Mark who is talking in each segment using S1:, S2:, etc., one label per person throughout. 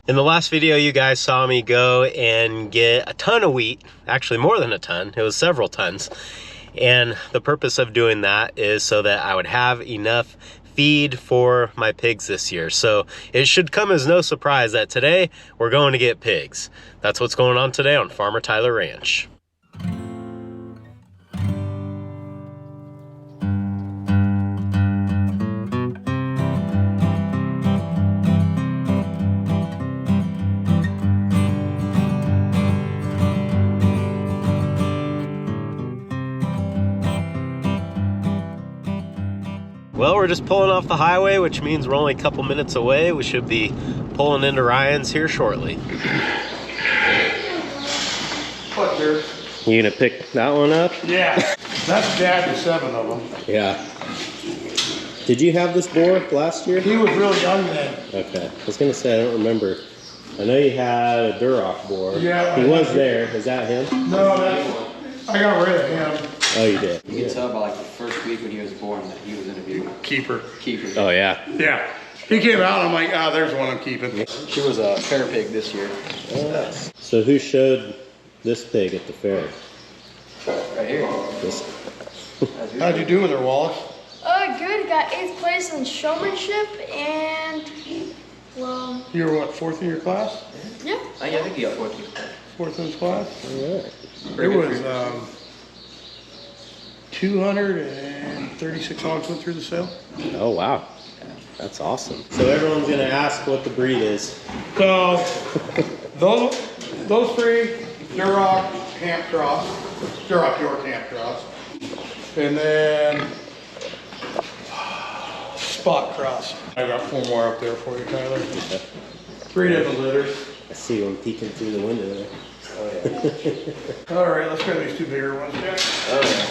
S1: In the last video, you guys saw me go and get a ton of wheat, actually more than a ton, it was several tons. And the purpose of doing that is so that I would have enough feed for my pigs this year. So it should come as no surprise that today we're going to get pigs. That's what's going on today on Farmer Tyler Ranch. Well, we're just pulling off the highway, which means we're only a couple minutes away. We should be pulling into Ryan's here shortly.
S2: What, dear?
S1: You gonna pick that one up?
S2: Yeah, that's Dad to 7 of them.
S1: Yeah. Did you have this boar last year?
S2: He was really young then.
S1: Okay. I was gonna say, I don't remember. I know you had a Duroc boar.
S2: Yeah.
S1: He was there. Is that him?
S2: No, I got rid of him.
S1: Oh, you did?
S3: You can tell by like the first week when he was born that he was in a beauty.
S2: Keeper.
S3: Keeper.
S1: Oh, yeah.
S2: Yeah. He came out and I'm like, ah, there's one I'm keeping.
S3: She was a fair pig this year.
S1: Oh. So who showed this pig at the fair?
S3: Right here.
S1: This.
S2: How'd you do with her, Wallace?
S4: Good. Got 8th place in showmanship and, well...
S2: You were what, 4th in your class?
S4: Yeah.
S3: I think he got 14.
S2: 4th in his class?
S1: All right.
S2: It was 236 hogs went through the sale.
S1: Oh, wow. That's awesome. So everyone's going to ask what the breed is.
S2: So, those 3, Duroc Camp Cross, Duroc York Camp Cross, and then Spot Cross. I got 4 more up there for you, Tyler.
S1: Okay.
S2: 3 different litters.
S1: I see one peeking through the window there.
S3: Oh yeah.
S2: All right, let's grab these 2 bigger ones.
S3: Oh yeah.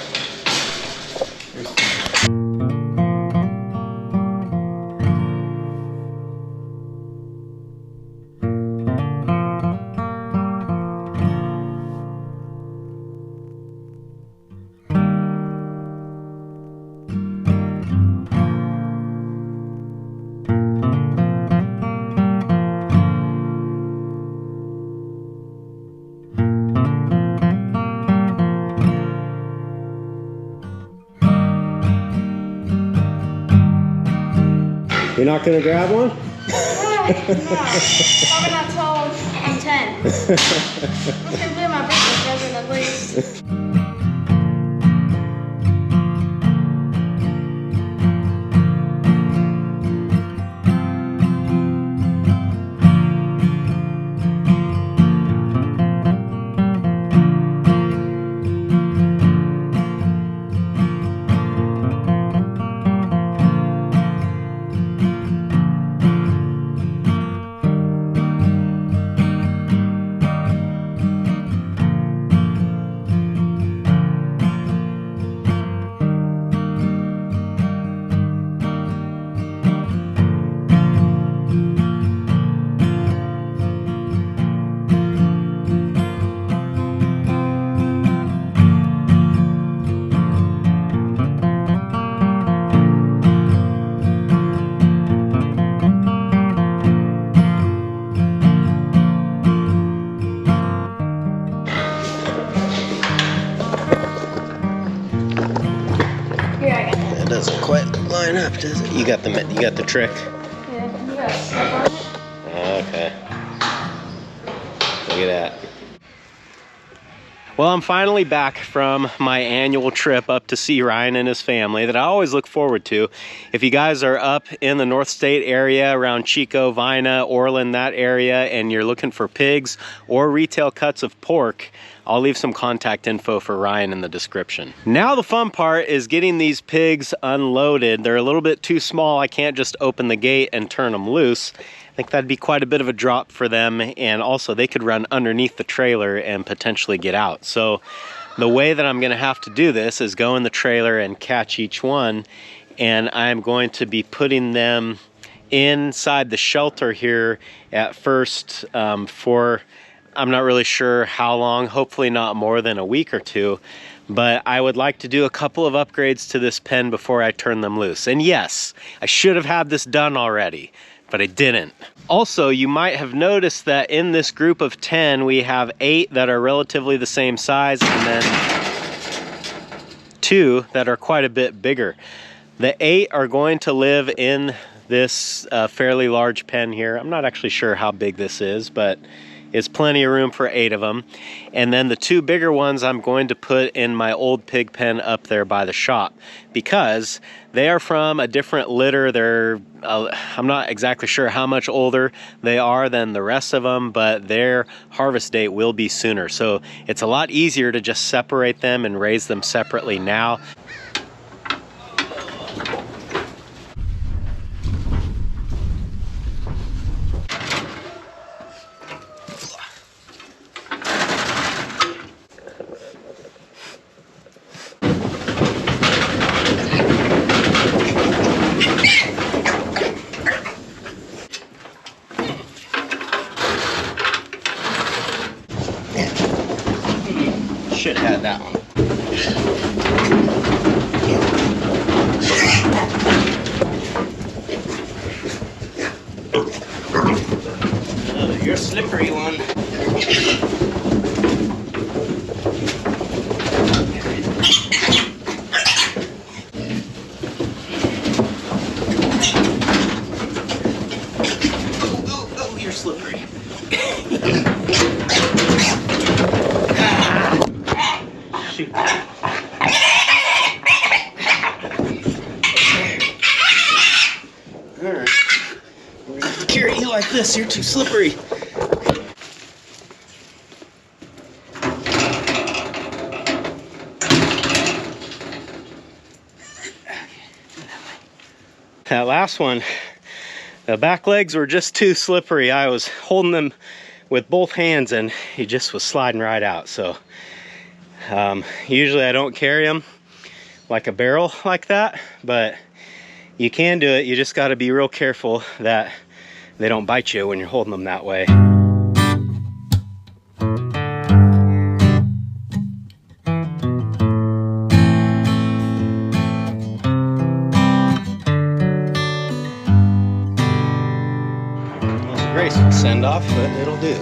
S1: You're not going to grab one?
S4: Probably not till I'm 10. I'm just gonna play my birthday present at least.
S1: It doesn't quite line up, does it? You got the trick.
S4: Yeah, you got stuff on it.
S1: Okay. Look at that. Well, I'm finally back from my annual trip up to see Ryan and his family that I always look forward to. If you guys are up in the North State area around Chico, Vina, Orland, that area, and you're looking for pigs or retail cuts of pork, I'll leave some contact info for Ryan in the description. Now the fun part is getting these pigs unloaded. They're a little bit too small. I can't just open the gate and turn them loose. I think that'd be quite a bit of a drop for them, and also they could run underneath the trailer and potentially get out. So the way that I'm gonna have to do this is go in the trailer and catch each one, and I'm going to be putting them inside the shelter here at first for, I'm not really sure how long, hopefully not more than a week or two. But I would like to do a couple of upgrades to this pen before I turn them loose. And yes, I should have had this done already. but I didn't. Also, you might have noticed that in this group of 10, we have 8 that are relatively the same size, and then 2 that are quite a bit bigger. The 8 are going to live in this fairly large pen here. I'm not actually sure how big this is, but it's plenty of room for 8 of them. And then the 2 bigger ones I'm going to put in my old pig pen up there by the shop, because they are from a different litter. They're I'm not exactly sure how much older they are than the rest of them, but their harvest date will be sooner. So it's a lot easier to just separate them and raise them separately now. Should have that one. Oh, you're a slippery one. Oh, you're slippery. Shoot. Alright. We're gonna have to carry you like this, you're too slippery. That last one, the back legs were just too slippery. I was holding them with both hands and he just was sliding right out. So usually I don't carry them like a barrel like that, but you can do it. You just got to be real careful that they don't bite you when you're holding them that way. Well, graceful send off, but it'll do.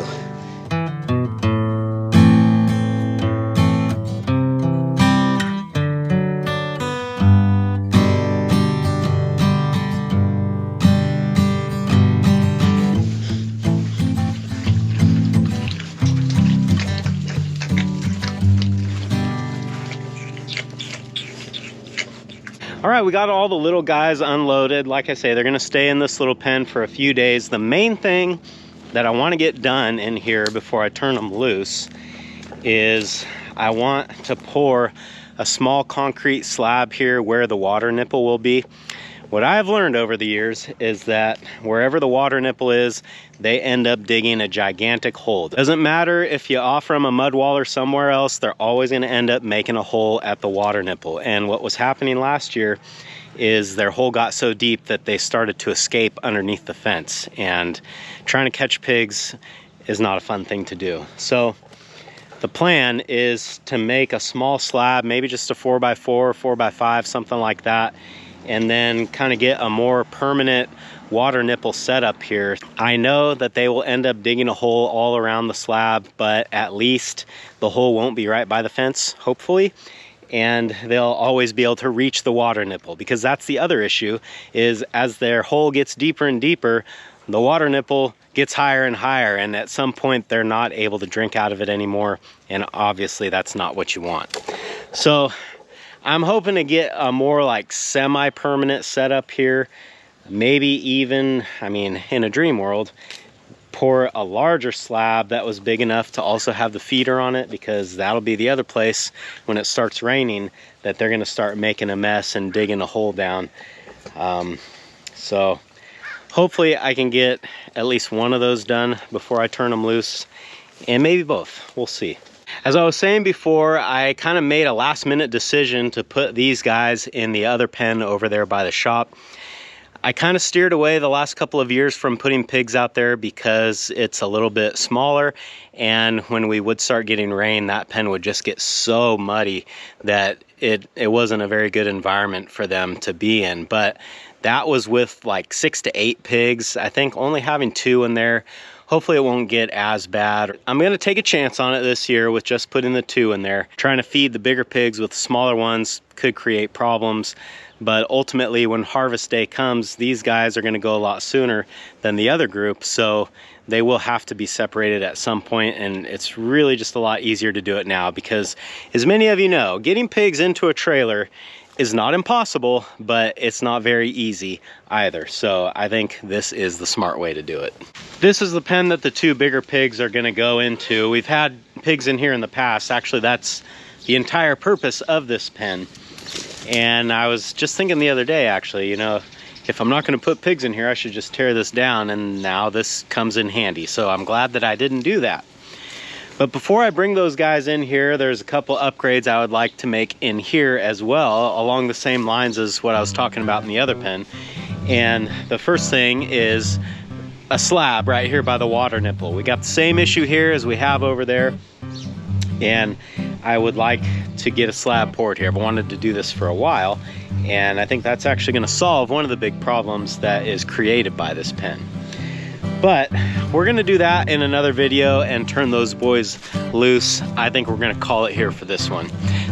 S1: All right, we got all the little guys unloaded. Like I say, they're gonna stay in this little pen for a few days. The main thing that I wanna get done in here before I turn them loose is I want to pour a small concrete slab here where the water nipple will be. What I've learned over the years is that wherever the water nipple is, they end up digging a gigantic hole. Doesn't matter if you offer them a mud wall or somewhere else, they're always gonna end up making a hole at the water nipple. And what was happening last year is their hole got so deep that they started to escape underneath the fence. And trying to catch pigs is not a fun thing to do. So the plan is to make a small slab, maybe just a 4x4, 4x5, something like that, and then kind of get a more permanent water nipple setup here. I know that they will end up digging a hole all around the slab, but at least the hole won't be right by the fence, hopefully, and they'll always be able to reach the water nipple, because that's the other issue, is as their hole gets deeper and deeper, the water nipple gets higher and higher, and at some point they're not able to drink out of it anymore, and obviously that's not what you want. So I'm hoping to get a more like semi-permanent setup here. Maybe even, I mean, in a dream world, pour a larger slab that was big enough to also have the feeder on it, because that'll be the other place when it starts raining that they're gonna start making a mess and digging a hole down. So hopefully I can get at least one of those done before I turn them loose, and maybe both, we'll see. As I was saying before, I kind of made a last minute decision to put these guys in the other pen over there by the shop. I kind of steered away the last couple of years from putting pigs out there because it's a little bit smaller, and when we would start getting rain, that pen would just get so muddy that it wasn't a very good environment for them to be in. But that was with like 6 to 8 pigs. I think only having 2 in there, hopefully it won't get as bad. I'm gonna take a chance on it this year with just putting the 2 in there. Trying to feed the bigger pigs with smaller ones could create problems, but ultimately when harvest day comes, these guys are gonna go a lot sooner than the other group, so they will have to be separated at some point, and it's really just a lot easier to do it now because, as many of you know, getting pigs into a trailer is not impossible, but it's not very easy either. So I think this is the smart way to do it. This is the pen that the 2 bigger pigs are gonna go into. We've had pigs in here in the past. Actually, that's the entire purpose of this pen. And I was just thinking the other day, actually, you know, if I'm not gonna put pigs in here, I should just tear this down, and now this comes in handy. So I'm glad that I didn't do that. But before I bring those guys in here, there's a couple upgrades I would like to make in here as well, along the same lines as what I was talking about in the other pen. And the first thing is a slab right here by the water nipple. We got the same issue here as we have over there, and I would like to get a slab poured here. I've wanted to do this for a while, and I think that's actually gonna solve one of the big problems that is created by this pen. But we're gonna do that in another video and turn those boys loose. I think we're gonna call it here for this one.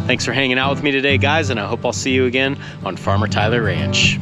S1: Thanks for hanging out with me today, guys, and I hope I'll see you again on Farmer Tyler Ranch.